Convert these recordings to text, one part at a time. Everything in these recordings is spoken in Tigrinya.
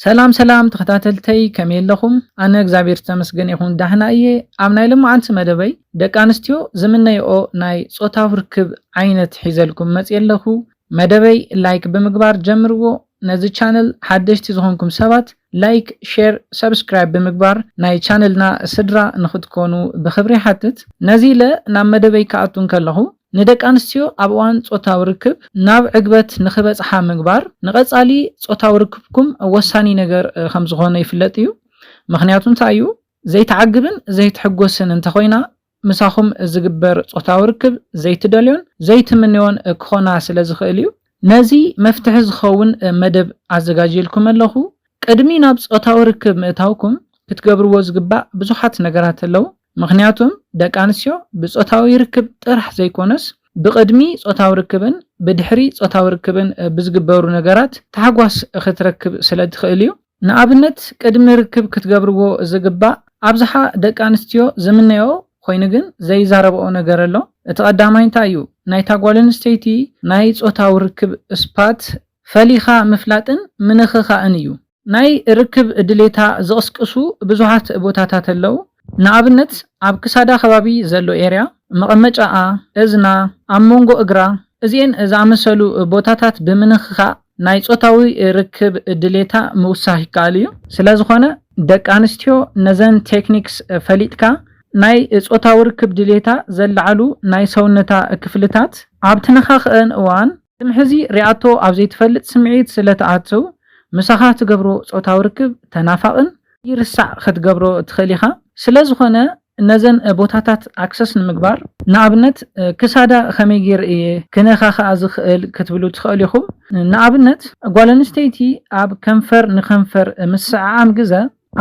ሰላም ተኸታተልተይ ከመይ ኣለኹም? ኣነ እግዚአብሔር ተመስገን ይኹን ዳህና እየ። ኣብ ናይ ልምዓንቲ መደበይ ደቂ ኣንስትዮ ዝምነይኦ ናይ ጾታዊ ርክብ ዓይነት ሒዘልኩም መፅእ ኣለኹ። መደበይ ላይክ ብምግባር ጀምርዎ። ነዚ ቻነል ሓደሽቲ ዝኾንኩም ሰባት ላይክ፣ ሼር፣ ሰብስክራይብ ብምግባር ናይ ቻነልና ስድራ ንኽትኮኑ ብኽብሪ ሓትት። ነዚ ኢለ ናብ መደበይ ከኣቱን ከለኹ ንደቂ ኣንስትዮ ኣብ እዋን ጾታዊ ርክብ ናብ ዕግበት ንኽበፅሓ ምግባር ንቐፃሊ ጾታዊ ርክብኩም ወሳኒ ነገር ከም ዝኾነ ይፍለጥ እዩ። ምክንያቱ እንታይ እዩ? ዘይተዓግብን ዘይትሕጎስን እንተኾይና ምሳኹም ዝግበር ጾታዊ ርክብ ዘይትደልዮን ዘይትምንዮን ክኾና ስለ ዝኽእል እዩ። ነዚ መፍትሒ ዝኸውን መደብ ኣዘጋጅልኩም ኣለኹ። ቅድሚ ናብ ጾታዊ ርክብ ምእታውኩም ክትገብርዎ ዝግባእ ብዙሓት ነገራት ኣለዉ። ምክንያቱም ደቂ ኣንስትዮ ብጾታዊ ርክብ ጥራሕ ዘይኮነስ ብቅድሚ ጾታዊ ርክብን ብድሕሪ ጾታዊ ርክብን ብዝግበሩ ነገራት ተሓጓስ ክትረክብ ስለ ትኽእል እዩ። ንኣብነት ቅድሚ ርክብ ክትገብርዎ ዝግባእ ኣብዝሓ ደቂ ኣንስትዮ ዝምነዮ ኮይኑ ግን ዘይዛረብኦ ነገር ኣሎ። እቲ ቀዳማይ እንታይ እዩ? ናይታ ጓል ኣንስተይቲ ናይ ጾታዊ ርክብ ስፓት ፈሊኻ ምፍላጥን ምንኽኻእን እዩ። ናይ ርክብ ድሌታ ዝቕስቅሱ ብዙሓት ቦታታት ኣለዉ። ንኣብነት ኣብ ክሳዳ ከባቢ ዘሎ ኤርያ፣ መቐመጫኣ፣ እዝና፣ ኣብ መንጎ እግራ እዚአን ዝኣመሰሉ ቦታታት ብምንኽኻእ ናይ ጾታዊ ርክብ ድሌታ ምውሳኽ ይከኣል እዩ። ስለዝኾነ ደቂ ኣንስትዮ ነዘን ቴክኒክስ ፈሊጥካ ናይ ጾታዊ ርክብ ድሌታ ዘለዓሉ ናይ ሰውነታ ክፍልታት ኣብ ትነኻኽአን እዋን ትምሕዚ ሪኣቶ ኣብ ዘይትፈልጥ ስምዒት ስለተኣትው ምሳኻ ትገብሮ ጾታዊ ርክብ ተናፋቕን ይርሳዕ ክትገብሮ ትኽእል ኢኻ። ስለዝኾነ ነዘን ቦታታት ኣክሰስ ንምግባር ንኣብነት ክሳዳ ከመይ ጌር እየ ክነኻኽኣ ዝኽእል ክትብሉ ትኽእል ኢኹም። ንኣብነት ጓል ኣንስተይቲ ኣብ ከንፈር ንከንፈር ምስዓዓም ግዜ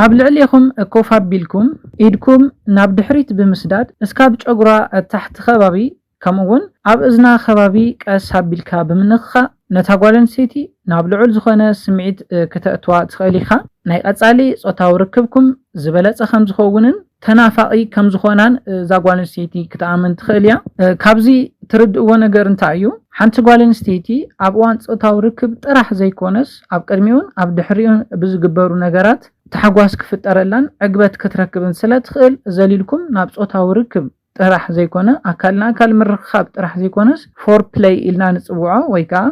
ኣብ ልዕሊኹም ኮፍ ኣቢልኩም ኢድኩም ናብ ድሕሪት ብምስዳድ እስካብ ጨጉራ ታሕቲ ከባቢ ከምኡውን ኣብ እዝና ከባቢ ቀስ ኣቢልካ ብምንኽኻእ ነታ ጓል ኣንስተይቲ ናብ ልዑል ዝኾነ ስምዒት ክተእትዋ ትኽእል ኢኻ። ናይ ቀፃሊ ጾታዊ ርክብኩም ዝበለፀ ከም ዝኸውንን ተናፋቒ ከም ዝኾናን እዛ ጓል ኣንስተይቲ ክትኣምን ትኽእል እያ። ካብዚ ትርድእዎ ነገር እንታይ እዩ? ሓንቲ ጓል ኣንስተይቲ ኣብ እዋን ጾታዊ ርክብ ጥራሕ ዘይኮነስ ኣብ ቅድሚኡን ኣብ ድሕሪኡን ብዝግበሩ ነገራት ተሓጓስ ክፍጠረላን ዕግበት ክትረክብን ስለ ትኽእል ዘሊልኩም ናብ ጾታዊ ርክብ ጥራሕ ዘይኮነ ኣካልና ኣካል ምርኽኻብ ጥራሕ ዘይኮነስ ፎር ፕሌይ ኢልና ንፅውዖ ወይ ከዓ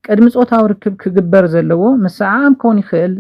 ቅድሚ ጾታዊ ርክብ ክግበር ዘለዎ ምስዓዓም ክኾን ይኽእል፣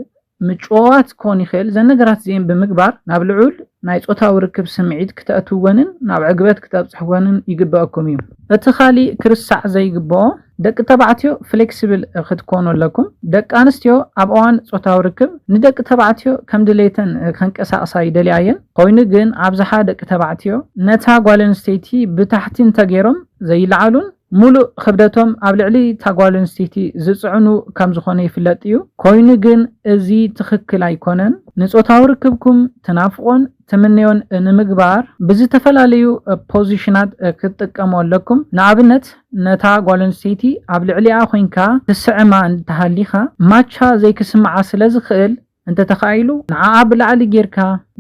ምጭዋት ክኾን ይኽእል። ዘን ነገራት እዚአን ብምግባር ናብ ልዑል ናይ ጾታዊ ርክብ ስምዒት ክትኣትውወንን ናብ ዕግበት ክትበፅሕወንን ይግበአኩም እዩ። እቲ ካሊእ ክርሳዕ ዘይግብኦ ደቂ ተባዕትዮ ፍሌክሲብል ክትኮኑ ኣለኩም። ደቂ ኣንስትዮ ኣብ እዋን ጾታዊ ርክብ ንደቂ ተባዕትዮ ከም ድሌተን ከንቀሳቕሳ ይደልያ እየን። ኮይኑ ግን ኣብዝሓ ደቂ ተባዕትዮ ነታ ጓል ኣንስተይቲ ብታሕቲ እንተገይሮም ዘይለዓሉን ሙሉእ ክብደቶም ኣብ ልዕሊ እታ ጓል ኣንስተይቲ ዝፅዕኑ ከም ዝኾነ ይፍለጥ እዩ። ኮይኑ ግን እዚ ትኽክል ኣይኮነን። ንጾታዊ ርክብኩም ትናፍቆን ትምንዮን ንምግባር ብዝተፈላለዩ ፖዚሽናት ክትጥቀሙ ኣለኩም። ንኣብነት ነታ ጓል ኣንስተይቲ ኣብ ልዕሊኣ ኮይንካ ትስዕማ እንተሃሊኻ ማቻ ዘይክስምዓ ስለ ዝኽእል እንተተኻኢሉ ንዓኣ ብላዕሊ ጌርካ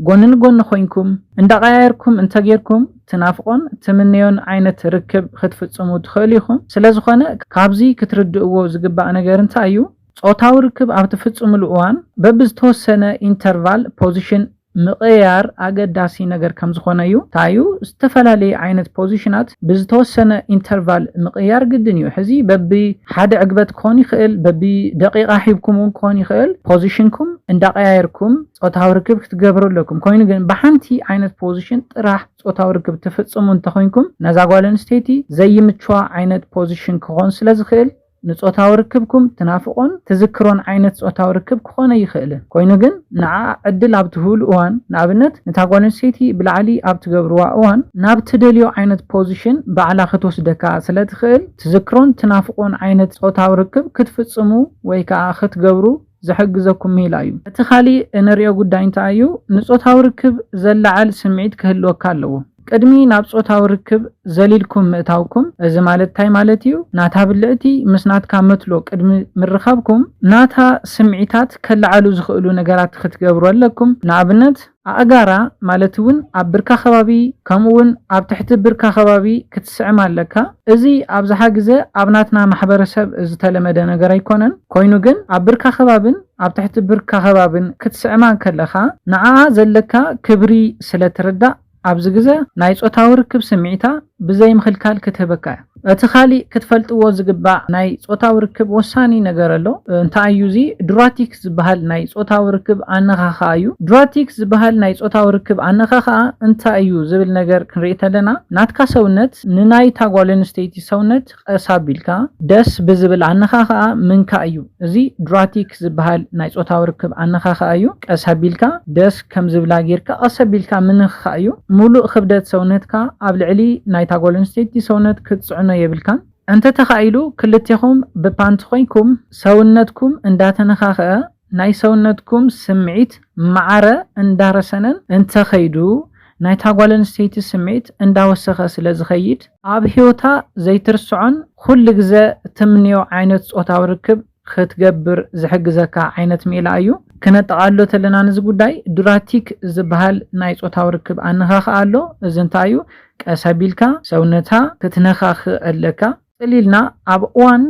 ጎኒ ንጎኒ ኮይንኩም እንዳቀያየርኩም እንተጌርኩም ትናፍቆን ትምንዮን ዓይነት ርክብ ክትፍጽሙ ትኽእሉ ኢኹም። ስለዝኾነ ካብዚ ክትርድእዎ ዝግባእ ነገር እንታይ እዩ? ጾታዊ ርክብ ኣብ ትፍጽሙሉ እዋን በብዝተወሰነ ኢንተርቫል ፖዚሽን ምቕያር ኣገዳሲ ነገር ከም ዝኾነ እዩ። ታዩ ዝተፈላለየ ዓይነት ፖዚሽናት ብዝተወሰነ ኢንተርቫል ምቕያር ግድን እዩ። ሕዚ በቢ ሓደ ዕግበት ክኾን ይኽእል፣ በቢ ደቂቓ ሒብኩም እውን ክኾን ይኽእል። ፖዚሽንኩም እንዳቀያየርኩም ጾታዊ ርክብ ክትገብሩ ኣለኩም። ኮይኑ ግን ብሓንቲ ዓይነት ፖዚሽን ጥራሕ ጾታዊ ርክብ ትፍጽሙ እንተኮይንኩም ነዛ ጓል ኣንስተይቲ ዘይምችዋ ዓይነት ፖዚሽን ክኾን ስለ ዝኽእል ንጾታዊ ርክብኩም ትናፍቆን ትዝክሮን ዓይነት ጾታዊ ርክብ ክኾነ ይኽእል። ኮይኑ ግን ንዓ ዕድል ኣብ ትህብሉ እዋን ንኣብነት ነታ ጓል ኣንስተይቲ ብላዕሊ ኣብ ትገብርዋ እዋን ናብ ትደልዮ ዓይነት ፖዚሽን ባዕላ ክትወስደካ ስለ ትኽእል ትዝክሮን ትናፍቆን ዓይነት ጾታዊ ርክብ ክትፍጽሙ ወይ ከዓ ክትገብሩ ዝሕግዘኩም ሜላ እዩ። እቲ ካሊእ እንሪኦ ጉዳይ እንታይ እዩ? ንጾታዊ ርክብ ዘለዓል ስምዒት ክህልወካ ኣለዎ። ቅድሚ ናብ ጾታዊ ርክብ ዘሊልኩም ምእታውኩም እዚ ማለት እንታይ ማለት እዩ ናታ ብልዕቲ ምስ ናትካ መትሎ ቅድሚ ምርኻብኩም ናታ ስምዒታት ከለዓሉ ዝኽእሉ ነገራት ክትገብሩ ኣለኩም ንኣብነት ኣእጋራ ማለት እውን ኣብ ብርካ ከባቢ ከምኡውን ኣብ ትሕቲ ብርካ ከባቢ ክትስዕም ኣለካ እዚ ኣብዝሓ ግዜ ኣብ ናትና ማሕበረሰብ ዝተለመደ ነገር ኣይኮነን ኮይኑ ግን ኣብ ብርካ ከባብን ኣብ ትሕቲ ብርካ ከባብን ክትስዕማ ከለኻ ንዓ ዘለካ ክብሪ ስለትርዳእ ኣብዚ ግዜ ናይ ጾታዊ ርክብ ስምዒታ ብዘይ ምኽልካል ክትህበካ እቲ ኻሊእ ክትፈልጥዎ ዝግባእ ናይ ጾታዊ ርክብ ወሳኒ ነገር ኣሎ እንታይ እዩ እዚ ድራቲክ ዝበሃል ናይ ጾታዊ ርክብ ኣነኻኻ እዩ ድራቲክ ዝበሃል ናይ ጾታዊ ርክብ ኣነኻኻ እንታይ እዩ ዝብል ነገር ክንርኢ ተለና ናትካ ሰውነት ንናይ ታጓል ኣንስተይቲ ሰውነት ቀሳቢልካ ደስ ብዝብል ኣነኻኻ ምንካ እዩ እዚ ድራቲክ ዝበሃል ናይ ጾታዊ ርክብ ኣነኻኻ እዩ ቀሳቢልካ ደስ ከም ዝብላ ጌርካ ቀሳቢልካ ምንኻ እዩ ሙሉእ ክብደት ሰውነትካ ኣብ ልዕሊ ናይ ታጓል ኣንስተይቲ ሰውነት ክትጽዕኖ የብልካን እንተ ተኻኢሉ ክልቴኹም ብፓንት ኮይንኩም ሰውነትኩም እንዳተነኻኸአ ናይ ሰውነትኩም ስምዒት ማዕረ እንዳረሰነን እንተኸይዱ ናይ ታጓል ኣንስተይቲ ስምዒት እንዳወሰኸ ስለ ዝኸይድ ኣብ ህይወታ ዘይትርስዖን ኩሉ ግዜ ትምንዮ ዓይነት ጾታዊ ርክብ ክትገብር ዝሕግዘካ ዓይነት ሜላ እዩ ክነጠቃሎ ተለና ነዚ ጉዳይ ድራቲክ ዝበሃል ናይ ጾታዊ ርክብ ኣነኻኻ ኣሎ እዚ እንታይ እዩ ቀሳቢልካ ሰውነታ ክትነኻኽ ኣለካ ጥሊልና ኣብ እዋን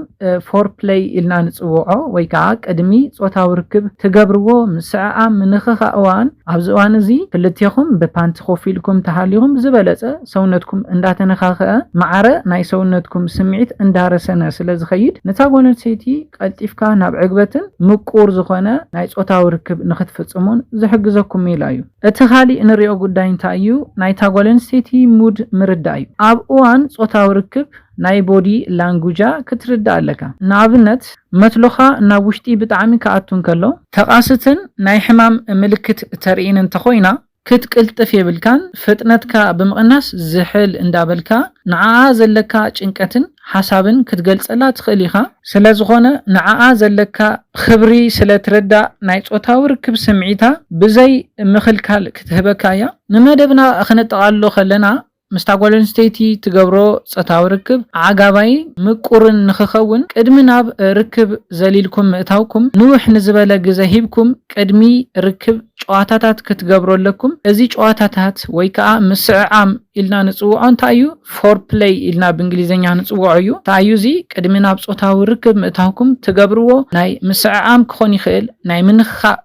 ፎር ፕሌይ ኢልና ንጽውዖ ወይ ከዓ ቅድሚ ጾታዊ ርክብ ትገብርዎ ምስዓም ምንኽኻ እዋን ኣብዚ እዋን እዚ ክልቴኹም ብፓንቲ ኮፍ ኢልኩም ተሃሊኹም ዝበለጸ ሰውነትኩም እንዳተነኻኸአ ማዕረ ናይ ሰውነትኩም ስምዒት እንዳረሰነ ስለ ዝኸይድ ንታጓል ኣንስተይቲ ቀልጢፍካ ናብ ዕግበትን ምቁር ዝኾነ ናይ ጾታዊ ርክብ ንኽትፍጽሙን ዝሕግዘኩም ሜላ እዩ እቲ ኻሊእ ንሪኦ ጉዳይ እንታይ እዩ ናይ ታጓል ኣንስተይቲ ሙድ ምርዳእ እዩ ኣብ እዋን ጾታዊ ርክብ ናይ ቦዲ ላንጉጃ ክትርዳእ ኣለካ ንኣብነት መትሎኻ ናብ ውሽጢ ብጣዕሚ ከኣቱን ከሎ ተቓስትን ናይ ሕማም ምልክት ተርኢን እንተኾይና ክትቅልጥፍ የብልካን ፍጥነትካ ብምቕናስ ዝሕል እንዳበልካ ንዓኣ ዘለካ ጭንቀትን ሓሳብን ክትገልጸላ ትኽእል ኢኻ ስለ ዝኾነ ንዓኣ ዘለካ ክብሪ ስለትረዳእ ናይ ጾታዊ ርክብ ስምዒታ ብዘይ ምኽልካል ክትህበካ እያ ንመደብና ክነጠቓልሎ ከለና ምስ ታጓል ኣንስተይቲ ትገብሮ ጾታዊ ርክብ ዓጋባይ ምቁርን ንኽኸውን ቅድሚ ናብ ርክብ ዘሊልኩም ምእታውኩም ንውሕ ንዝበለ ግዜ ሂብኩም ቅድሚ ርክብ ጨዋታታት ክትገብሩ ኣለኩም እዚ ጨዋታታት ወይ ከዓ ምስዕዓም ኢልና ንጽውዖ እንታይ እዩ ፎር ፕሌይ ኢልና ብእንግሊዝኛ ንጽውዖ እዩ እንታይ እዩ እዚ ቅድሚ ናብ ጾታዊ ርክብ ምእታውኩም ትገብርዎ ናይ ምስዕዓም ክኾን ይኽእል ናይ ምንኽኻእ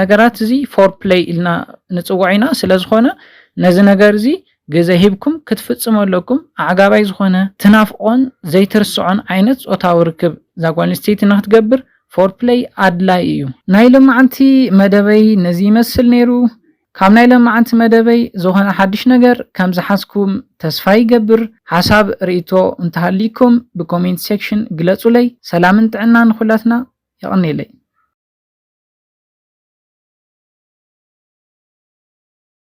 ነገራት እዚ ፎር ፕሌይ ኢልና ንጽውዖ ኢና ስለ ዝኾነ ነዚ ነገር እዚ ግዜ ሂብኩም ክትፍጽሙ ኣለኩም ዓጋባይ ዝኾነ ትናፍቆን ዘይትርስዖን ዓይነት ጾታዊ ርክብ ታጓል ኣንስተይቲ ንኽትገብር ፎር ፕሌይ ኣድላይ እዩ ናይ ሎማዓንቲ መደበይ ነዚ ይመስል ነይሩ ካብ ናይ ሎማዓንቲ መደበይ ዝኾነ ሓድሽ ነገር ከም ዝሓስኩም ተስፋ ይገብር ሓሳብ ርእይቶ እንተሃሊኩም ብኮሜንት ሴክሽን ግለጹለይ ሰላምን ጥዕናን ኩላትና ይቕኒለይ